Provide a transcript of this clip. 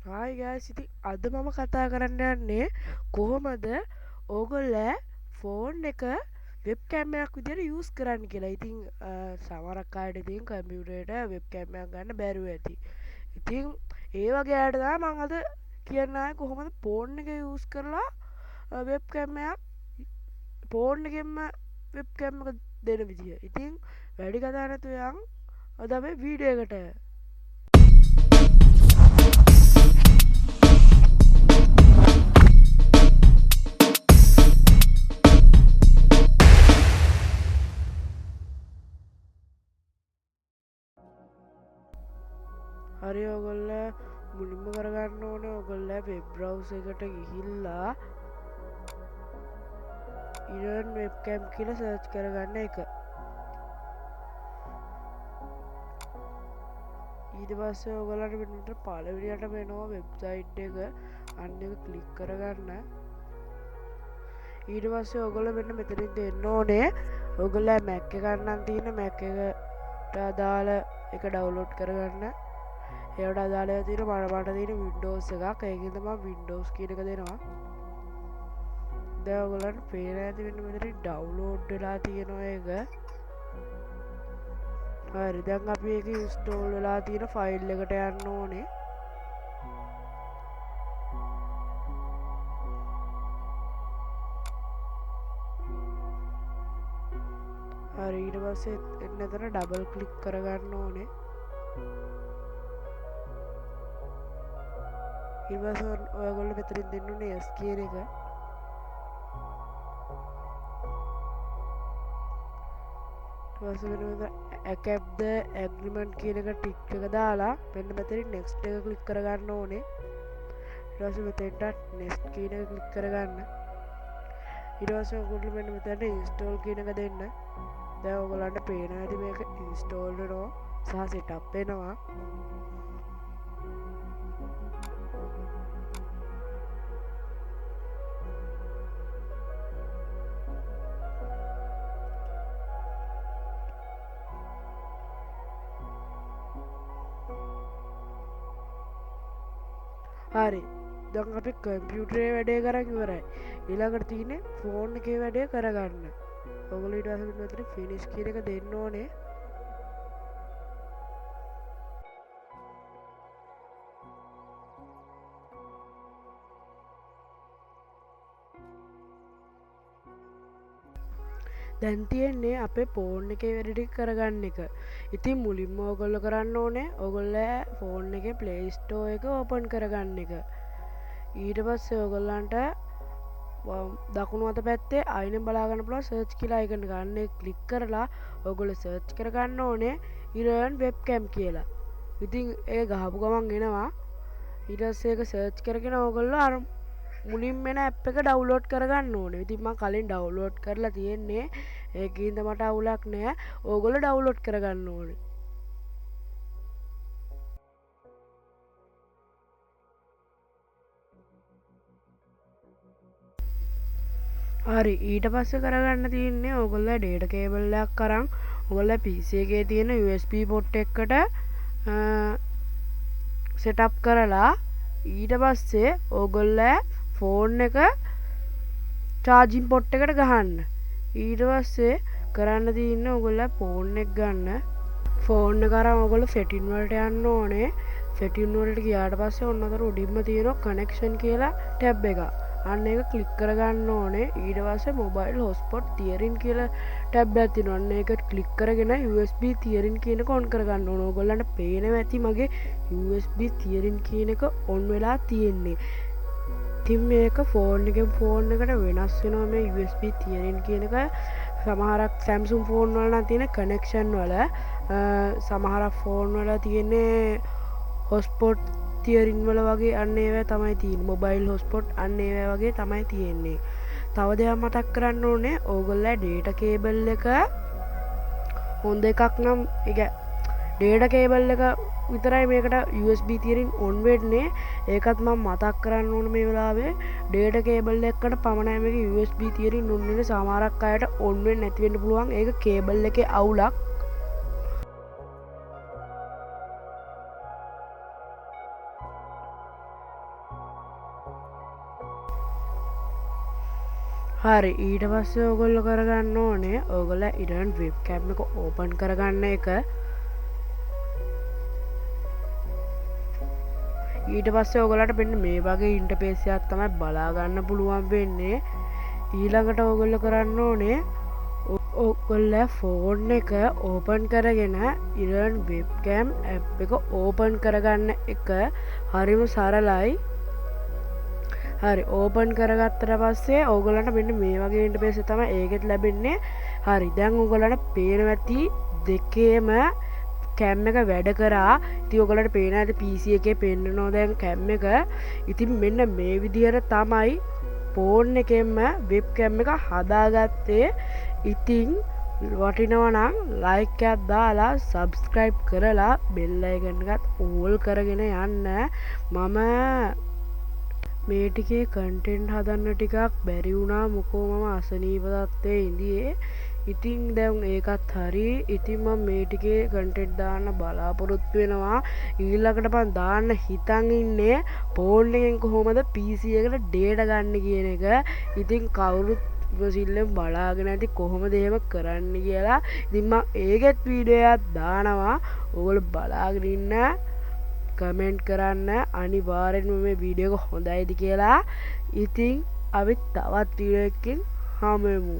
Hi guys ඉතින් අද මම කතා කරන්න යන්නේ කොහොමද ඕගොල්ලෝ ෆෝන් එක වෙබ් කැමරයක් විදිහට යූස් කරන්න කියලා. ඉතින් සමහරක් අයට ඉතින් කම්පියුටරේට වෙබ් කැමරයක් ගන්න බැරුව ඇති. ඉතින් ඒ වගේ අයට තමයි මම අද කියන්න ආවේ කොහොමද ෆෝන් එක යූස් කරලා වෙබ් කැමරයක් ෆෝන් එකෙන්ම වෙබ් කැම් එක දෙන විදිය. ඉතින් වැඩි කතා නැතුව යන් අද අපි වීඩියෝ එකට. හරි ඔගොල්ල මුලින්ම කරගන්න ඕන ඔගොල්ල වෙබ් බ්‍රවුස් එකට ගිහිල්ලා ඉරන් වෙබ්කැම් කියල සර්ච් කරගන්න එක. ඊට පස්සේ ඔගලට වෙනට පලවිනිට වෙනවා වෙබ්සයිට් එක අන්න එක කලික් කරගන්න. ඊට පස්සේ ඔගොල වෙන්න මෙතරින් දෙන්න ඕනේ ඔගොල්ල මැක්ක ගන්නන් තියෙන මැක් එකට අදාළ එක ඩවලෝඩ් කරගන්න. ඒවට අදාළය තියෙන මට තියෙන වින්ඩෝස් එකක් ඒකින්දම වින්ඩෝස් කියන එක දෙනවා. ඔයගොල්ලන්ට පේන ඇති වෙන්න මෙතන ඩවුන්ලෝඩ් වෙලා තියෙනවා එක. හරි දැන් අපි ඒක ඉන්ස්ටෝල් වෙලා තියෙන ෆයිල් එකට යන්න ඕනේ. හරි ඊට පස්සේ එන්න එතන ඩබල් ක්ලික් කරගන්න ඕනේ. ඊට පස්සේ ඔයගොල්ලෝ මෙතනින් දෙන්න ඕනේ yes කියන එක. ඇකැප්ද ඇග්‍රිමන්ට් කියන එක ටික් එක දාලා මෙන්න මෙතනින් නෙක්ස්ට් එක ක්ලික් කරගන්න ඕනේ. ඊට පස්සේ මෙතෙන්ට නෙක්ස්ට් කියන එක ක්ලික් කරගන්න. ඊට පස්සේ ඔයගොල්ලෝ මෙන්න මෙතනට ඉන්ස්ටෝල් කියන එක දෙන්න. දැන් ඔයගොල්ලන්ට පේනවා ඇති මේක ඉන්ස්ටෝල් වෙනවා සහ සෙටප් වෙනවා. හරි දැන් අපි කම්පියුටරේ වැඩේ කරන් ඉවරයි. ඊළඟට තියෙන්නේ ෆෝන් එකේ වැඩේ කරගන්න. ඔයගොල්ලෝ ඊට පස්සේ මෙතන ෆිනිෂ් කියන එක දෙන්න ඕනේ. දැන් තියෙන්නේ අපේ ෆෝන් එකේ වැඩ ටික කරගන්න එක. ඉතින් මුලින්ම ඔයගොල්ලෝ කරන්න ඕනේ ඔයගොල්ලෝ ෆෝන් එකේ ප්ලේ ස්ටෝර් එක ඕපන් කරගන්න එක. ඊට පස්සේ ඔයගොල්ලන්ට දකුණු අත පැත්තේ අයින බලාගන්න පුළුවන් සර්ච් කියලා අයිකන් ගන්න එක ක්ලික් කරලා ඔයගොල්ලෝ සර්ච් කරගන්න ඕනේ ඉරන් වෙබ්කැම් කියලා. ඉතින් ඒක ගහපු ගමන් එනවා. ඊට පස්සේ ඒක සර්ච් කරගෙන ඔයගොල්ලෝ අර මුලින්ම එන ඇප් එක ඩවුන්ලෝඩ් කරගන්න ඕනේ. ඉතින් මම කලින් ඩවුන්ලෝඩ් කරලා තියෙන්නේ. ඒකින්ද මට අවුලක් නෑ. ඕගොල්ලෝ ඩවුන්ලෝඩ් කරගන්න ඕනේ. හරි ඊට පස්සේ කරගන්න තියෙන්නේ ඕගොල්ලෝ ඩේටා කේබල් එකක් අරන් ඔයගොල්ලෝ PC එකේ තියෙන USB port එකකට සෙටප් කරලා ඊට පස්සේ ඕගොල්ලෝ ෆෝන් එක චාර්ජින් පොට් එකට ගහන්න. ඊට පස්සේ කරන්න තියෙන්නේ ඔයගොල්ලෝ ෆෝන් එක ගන්න. ෆෝන් එක අරන් ඔයගොල්ලෝ සෙටින් වලට යන්න ඕනේ. සෙටින් වලට ගියාට පස්සේ ඔන්න අතර උඩින්ම තියෙනවා කනෙක්ෂන් කියලා ටැබ් එක. අන්න ඒක ක්ලික් කරගන්න ඕනේ. ඊට පස්සේ මොබයිල් හොට්ස්පොට් තියරින් කියලා ටැබ් එකක් තියෙනවා. අන්න ඒක ක්ලික් කරගෙන USB තියරින් කියන එක ඔන් කරගන්න ඕනේ. ඔයගොල්ලන්ට පේනවා ඇති මගේ USB තියරින් කියන එක ඔන් වෙලා තියෙන්නේ. ඉතින් මේක ෆෝන් එකෙන් ෆෝන් එකට වෙනස් වෙනවා මේ USB තියරින් කියන එක. සමහරක් Samsung ෆෝන් වල නම් තියෙන කනෙක්ෂන් වල සමහරක් ෆෝන් වල තියෙන්නේ හොට්ස්පොට් තියරින් වල වගේ අන්න ඒවා තමයි තියෙන්නේ. මොබයිල් හොට්ස්පොට් අන්න ඒවා වගේ තමයි තියෙන්නේ. තව දෙයක් මතක් කරන්න ඕනේ ඕගොල්ලෝ ඩේටා කේබල් එක හොඳ එකක් නම් ඒක ඩේටා කේබල් එක විතරයි මේකට USB තියරින් ඔන් වෙන්නේ. ඒකත් මම මතක් කරන්න ඕනේ මේ වෙලාවේ ඩේටා කේබල් එකකට පමණයි මේක USB තියරින් ඔන් වෙන්නේ. සමහරක් අයට ඔන් වෙන්නේ නැති වෙන්න පුළුවන්. ඒක කේබල් එකේ අවුලක්. හරි ඊට පස්සේ ඔයගොල්ලෝ කරගන්න ඕනේ ඔයගොල්ලෝ ඉරන් වෙබ්කෑම් එක ඕපන් කරගන්න එක ඊට පස්සේ ඔයගොල්ලන්ට මෙන්න මේ වගේ ඉන්ටර්ෆේස් එකක් තමයි බලා ගන්න පුළුවන් වෙන්නේ ඊළඟට ඔයගොල්ලෝ කරන්න ඕනේ ඔයගොල්ලෝ ෆෝන් එක ඕපන් කරගෙන ඉරන් වෙබ්කෑම් ඇප් එක ඕපන් කරගන්න එක හරිම සරලයි හරි ඕපන් කරගත්තට පස්සේ ඕගොල්ලන්ට මෙන්න මේ වගේ ඉන්ටර්ෆේස් එක තමයි ඒකෙත් ලැබෙන්නේ හරි දැන් ඕගොල්ලන්ට පේනවා ඇති දෙකේම කැම් එක වැඩ කරා ඉතින් ඔයගොල්ලන්ට පේන ඇති PC එකේ පෙන්නනවා දැන් කැම් එක ඉතින් මෙන්න මේ විදිහට තමයි ෆෝන් එකෙන්ම වෙබ් කැම් එක හදාගත්තේ ඉතින් වටිනවා නම් ලයික් එකක් දාලා සබ්ස්ක්‍රයිබ් කරලා බෙල් අයිකන් එකත් ඕල් කරගෙන යන්න මම මේ ටිකේ කන්ටෙන්ට් හදන්න ටිකක් බැරි වුණා මොකෝ මම අසනීප තත්ත්වයේ ඉඳියේ ඉතින් දැන් ඒකත් හරි ඉතින් මම මේ ටිකේ කන්ටෙන්ට් දාන්න බලාපොරොත්තු වෙනවා ඊළඟට මම දාන්න හිතන් ඉන්නේ ෆෝන් එකෙන් කොහොමද PC එකට ඩේටා ගන්න කියන එක ඉතින් කවුරුත් ඉවසිල්ලෙන් බලාගෙන ඇති කොහොමද එහෙම කරන්න කියලා ඉතින් මම ඒකෙත් වීඩියෝ එකක් දානවා ඔයගොල්ලෝ බලාගෙන ඉන්න කමෙන්ට් කරන්න අනිවාර්යෙන්ම මේ වීඩියෝ එක හොඳයිද කියලා ඉතින් අපි තවත් වීඩියෝ එකකින් හමු වෙමු